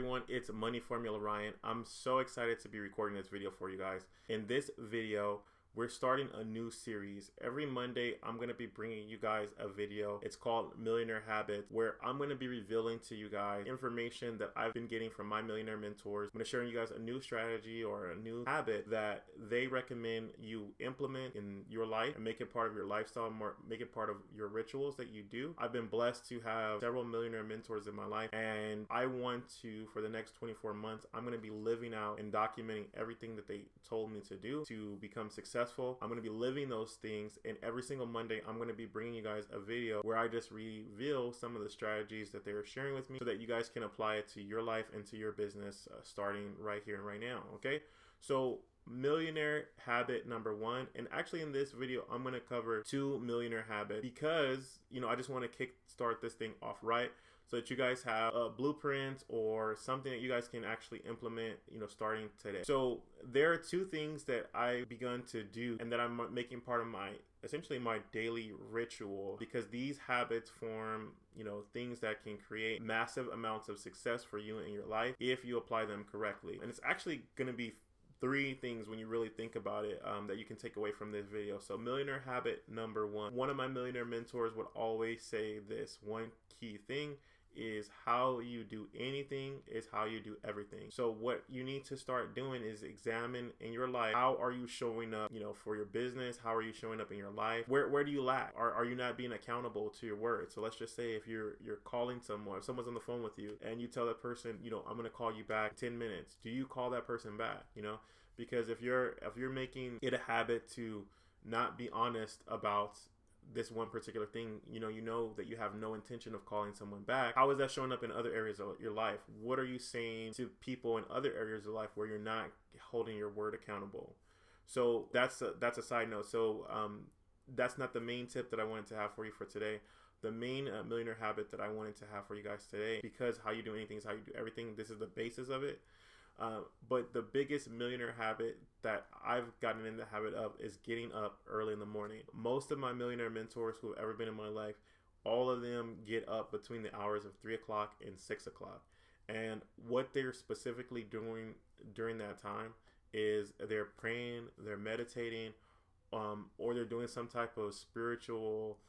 everyone, it's Money Formula Ryan. I'm so excited to be recording this video for you guys. In this video, we're starting a new series. Every Monday, I'm going to be bringing you guys a video. It's called Millionaire Habit, where I'm going to be revealing to you guys information that I've been getting from my millionaire mentors. I'm going to share you guys a new strategy or a new habit that they recommend you implement in your life and make it part of your lifestyle, make it part of your rituals that you do. I've been blessed to have several millionaire mentors in my life, and I want to, for the next 24 months, I'm going to be living out and documenting everything that they told me to do to become successful. I'm going to be living those things, and every single Monday I'm going to be bringing you guys a video where I just reveal some of the strategies that they're sharing with me so that you guys can apply it to your life and to your business starting right here and right now. Okay, so millionaire habit number one, and actually in this video I'm going to cover 2 millionaire habits because I just want to kick start this thing off right, so that you guys have a blueprint or something that you guys can actually implement, starting today. So there are 2 things that I've begun to do and that I'm making part of essentially my daily ritual, because these habits form, things that can create massive amounts of success for you in your life if you apply them correctly. And it's actually going to be 3 things when you really think about it that you can take away from this video. So millionaire habit number one of my millionaire mentors would always say this one key thing is: how you do anything is how you do everything. So what you need to start doing is examine in your life, how are you showing up, for your business? How are you showing up in your life? Where do you lack? Are you not being accountable to your words? So let's just say if you're calling someone, if someone's on the phone with you and you tell that person, I'm going to call you back in 10 minutes. Do you call that person back? Because if you're making it a habit to not be honest about this one particular thing, you know that you have no intention of calling someone back, how is that showing up in other areas of your life? What are you saying to people in other areas of life where you're not holding your word accountable? So that's a side note. So that's not the main tip that I wanted to have for you for today. The main millionaire habit that I wanted to have for you guys today, because how you do anything is how you do everything. This is the basis of it. But the biggest millionaire habit that I've gotten in the habit of is getting up early in the morning. Most of my millionaire mentors who have ever been in my life, all of them get up between the hours of 3 o'clock and 6 o'clock. And what they're specifically doing during that time is they're praying, they're meditating, or they're doing some type of spiritual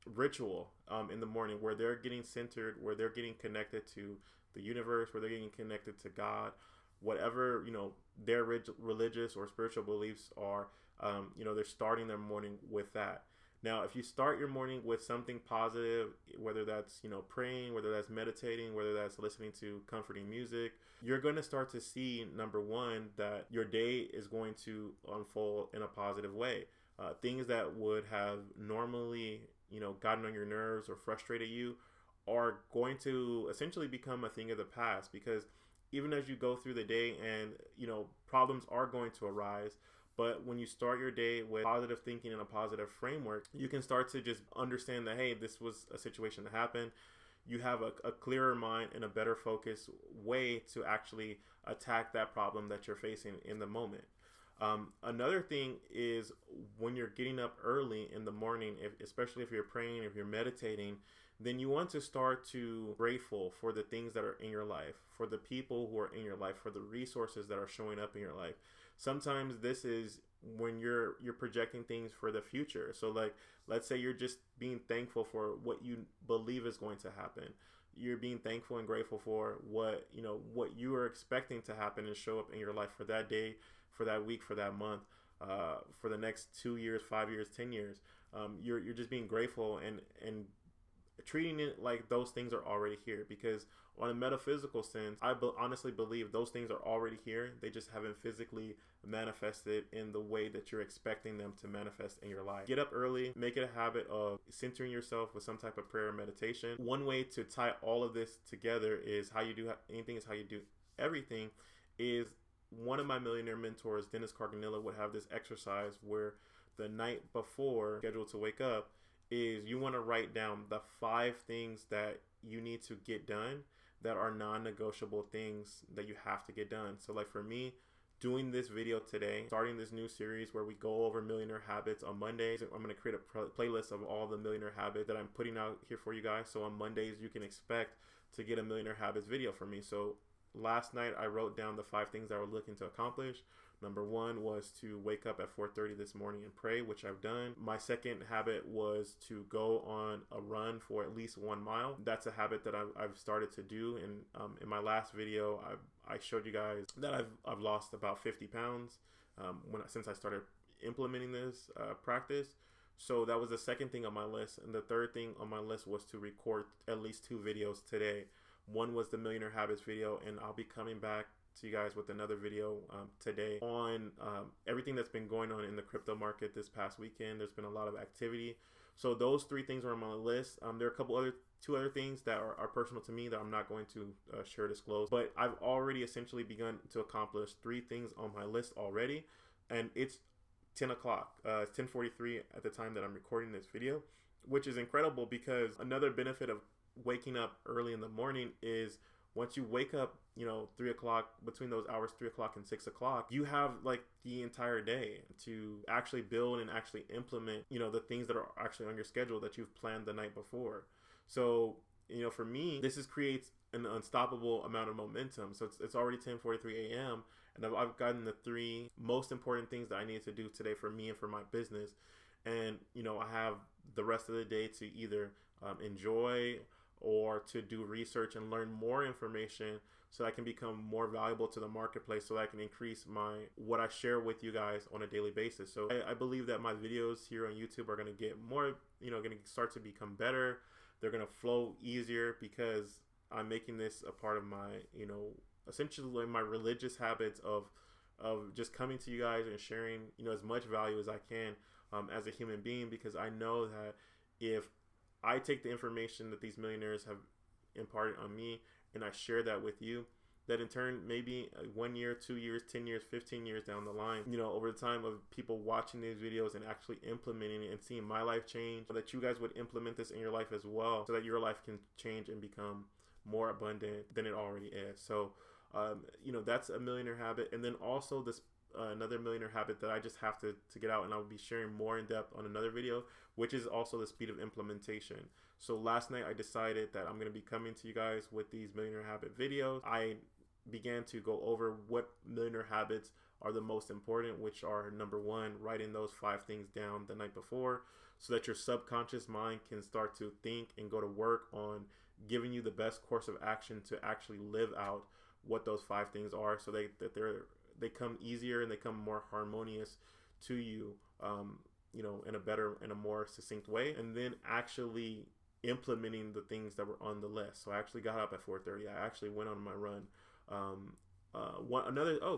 ritual in the morning, where they're getting centered, where they're getting connected to the universe, where they're getting connected to God, whatever their religious or spiritual beliefs are. They're starting their morning with that. Now, if you start your morning with something positive, whether that's praying, whether that's meditating, whether that's listening to comforting music, you're going to start to see, number one, that your day is going to unfold in a positive way. Things that would have normally gotten on your nerves or frustrated you are going to essentially become a thing of the past, because even as you go through the day and problems are going to arise, but when you start your day with positive thinking and a positive framework, you can start to just understand that, hey, this was a situation that happened. You have a clearer mind and a better focused way to actually attack that problem that you're facing in the moment. Another thing is, when you're getting up early in the morning, especially if you're praying, if you're meditating, then you want to start to be grateful for the things that are in your life, for the people who are in your life, for the resources that are showing up in your life. Sometimes this is when you're projecting things for the future. So like, let's say you're just being thankful for what you believe is going to happen. You're being thankful and grateful for what you are expecting to happen and show up in your life for that day, for that week, for that month, for the next 2 years, 5 years, 10 years. You're just being grateful and treating it like those things are already here, because on a metaphysical sense, I honestly believe those things are already here. They just haven't physically manifested in the way that you're expecting them to manifest in your life. Get up early, make it a habit of centering yourself with some type of prayer or meditation. One way to tie all of this together is how you do anything is how you do everything. Is one of my millionaire mentors, Dennis Carganilla, would have this exercise where the night before scheduled to wake up is you want to write down the 5 things that you need to get done that are non-negotiable things that you have to get done. So like for me, doing this video today, starting this new series where we go over millionaire habits on Mondays. I'm going to create a playlist of all the millionaire habits that I'm putting out here for you guys. So on Mondays, you can expect to get a Millionaire Habits video for me. So last night I wrote down the 5 things I was looking to accomplish. Number 1 was to wake up at 4:30 this morning and pray, which I've done. My second habit was to go on a run for at least 1 mile. That's a habit that I've started to do. And in my last video, I showed you guys that I've lost about 50 pounds since I started implementing this practice. So that was the second thing on my list. And the third thing on my list was to record at least 2 videos today. One was the Millionaire Habits video, and I'll be coming back to you guys with another video today on everything that's been going on in the crypto market this past weekend. There's been a lot of activity. So those 3 things are on my list. There are two other things that are personal to me that I'm not going to share disclose, but I've already essentially begun to accomplish 3 things on my list already, and it's 10 o'clock. It's 10:43 at the time that I'm recording this video, which is incredible because another benefit of waking up early in the morning is once you wake up, 3 o'clock, between those hours, 3 o'clock and 6 o'clock, you have like the entire day to actually build and actually implement, the things that are actually on your schedule that you've planned the night before. So, for me, this creates an unstoppable amount of momentum. So it's already 10:43 a.m. and I've gotten the 3 most important things that I need to do today for me and for my business. And, I have the rest of the day to either enjoy or to do research and learn more information so I can become more valuable to the marketplace, so that I can increase what I share with you guys on a daily basis. So I believe that my videos here on YouTube are going to get more, going to start to become better. They're going to flow easier because I'm making this a part of my, essentially my religious habits of just coming to you guys and sharing, as much value as I can as a human being, because I know that if I take the information that these millionaires have imparted on me and I share that with you, that in turn, maybe 1 year, 2 years, 10 years, 15 years down the line, over the time of people watching these videos and actually implementing it and seeing my life change, that you guys would implement this in your life as well, so that your life can change and become more abundant than it already is. So, that's a millionaire habit. And then also this another millionaire habit that I just have to get out, and I'll be sharing more in depth on another video, which is also the speed of implementation. So last night I decided that I'm going to be coming to you guys with these millionaire habit videos. I began to go over what millionaire habits are the most important, which are number 1, writing those 5 things down the night before so that your subconscious mind can start to think and go to work on giving you the best course of action to actually live out what those 5 things are, so they come easier and they come more harmonious to you, in a more succinct way, and then actually implementing the things that were on the list. So I actually got up at 4:30. I actually went on my run.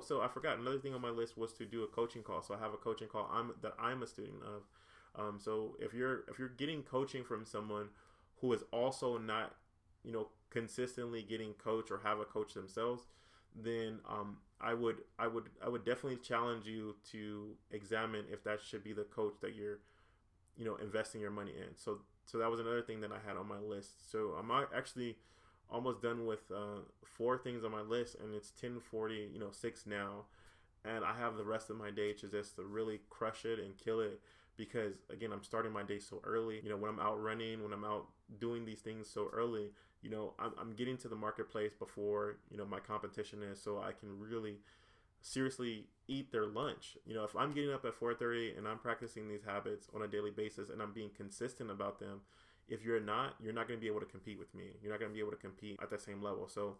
So I forgot, another thing on my list was to do a coaching call. So I have a coaching call that I'm a student of. So if you're getting coaching from someone who is also not, consistently getting coached or have a coach themselves, then I would definitely challenge you to examine if that should be the coach that you're, investing your money in. So that was another thing that I had on my list. So I'm actually almost done with 4 things on my list, and it's 10:46 now, and I have the rest of my day to just to really crush it and kill it, because again, I'm starting my day so early. When I'm out running, when I'm out doing these things so early, I'm getting to the marketplace before my competition is, so I can really seriously eat their lunch. If I'm getting up at 4:30 and I'm practicing these habits on a daily basis and I'm being consistent about them, if you're not going to be able to compete with me. You're not going to be able to compete at the same level. So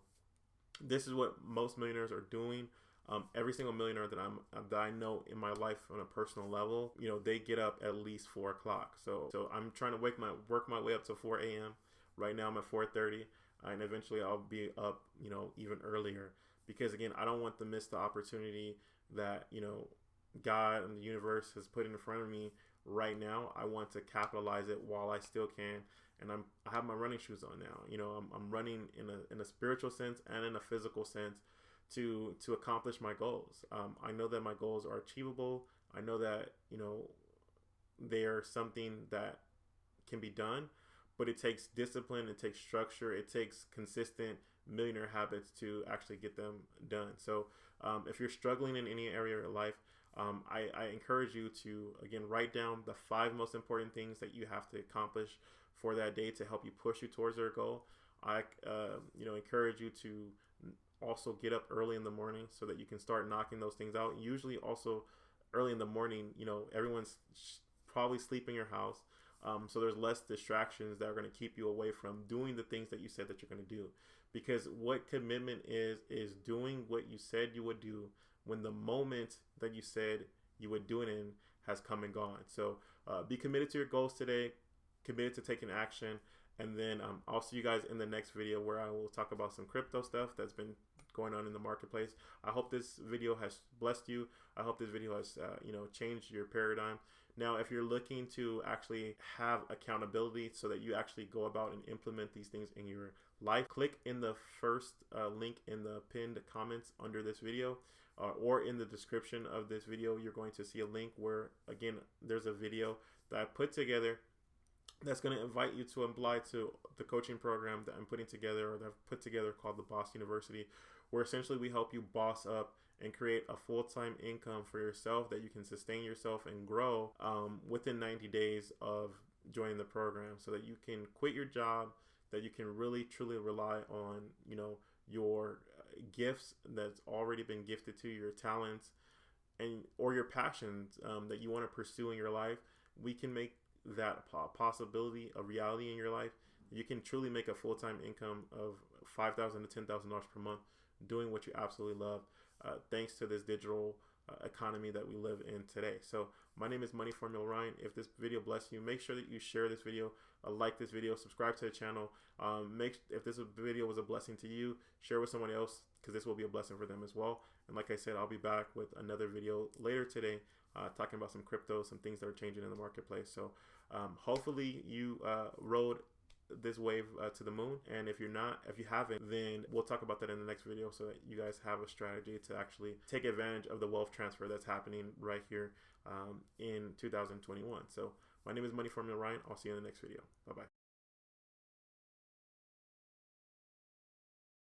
this is what most millionaires are doing. Every single millionaire that I know in my life on a personal level, they get up at least 4 o'clock. So I'm trying to work my way up to 4 a.m. Right now I'm at 4:30, and eventually I'll be up, even earlier, because again, I don't want to miss the opportunity that, God and the universe has put in front of me right now. I want to capitalize it while I still can. And I have my running shoes on now. I'm running in a spiritual sense and in a physical sense to accomplish my goals. I know that my goals are achievable. I know that, they are something that can be done, but it takes discipline, it takes structure, it takes consistent millionaire habits to actually get them done. So if you're struggling in any area of your life, I encourage you to, again, write down the 5 most important things that you have to accomplish for that day to help you push you towards your goal. I encourage you to also get up early in the morning so that you can start knocking those things out. Usually also early in the morning, everyone's probably sleeping in your house. So there's less distractions that are going to keep you away from doing the things that you said that you're going to do. Because what commitment is doing what you said you would do when the moment that you said you would do it in has come and gone. So be committed to your goals today, committed to taking action. And then I'll see you guys in the next video where I will talk about some crypto stuff that's been going on in the marketplace. I hope this video has blessed you. I hope this video has changed your paradigm. Now, if you're looking to actually have accountability so that you actually go about and implement these things in your life, click in the first link in the pinned comments under this video, or in the description of this video. You're going to see a link where, again, there's a video that I put together that's going to invite you to apply to the coaching program that I'm putting together, or that I've put together, called the Boss University, where essentially we help you boss up and create a full-time income for yourself that you can sustain yourself and grow within 90 days of joining the program, so that you can quit your job, that you can really truly rely on your gifts that's already been gifted to you, your talents, or your passions that you want to pursue in your life. We can make that possibility a reality in your life. You can truly make a full-time income of $5,000 to $10,000 per month doing what you absolutely love, thanks to this digital economy that we live in today. So my name is Money Formula Ryan. If this video blessed you, make sure that you share this video, like this video, subscribe to the channel. If this video was a blessing to you, share with someone else, because this will be a blessing for them as well. And like I said, I'll be back with another video later today, talking about some crypto, some things that are changing in the marketplace. So hopefully you rode this wave to the moon, and if you haven't, then we'll talk about that in the next video, so that you guys have a strategy to actually take advantage of the wealth transfer that's happening right here in 2021. So my name is Money Formula Ryan. I'll see you in the next video. Bye bye.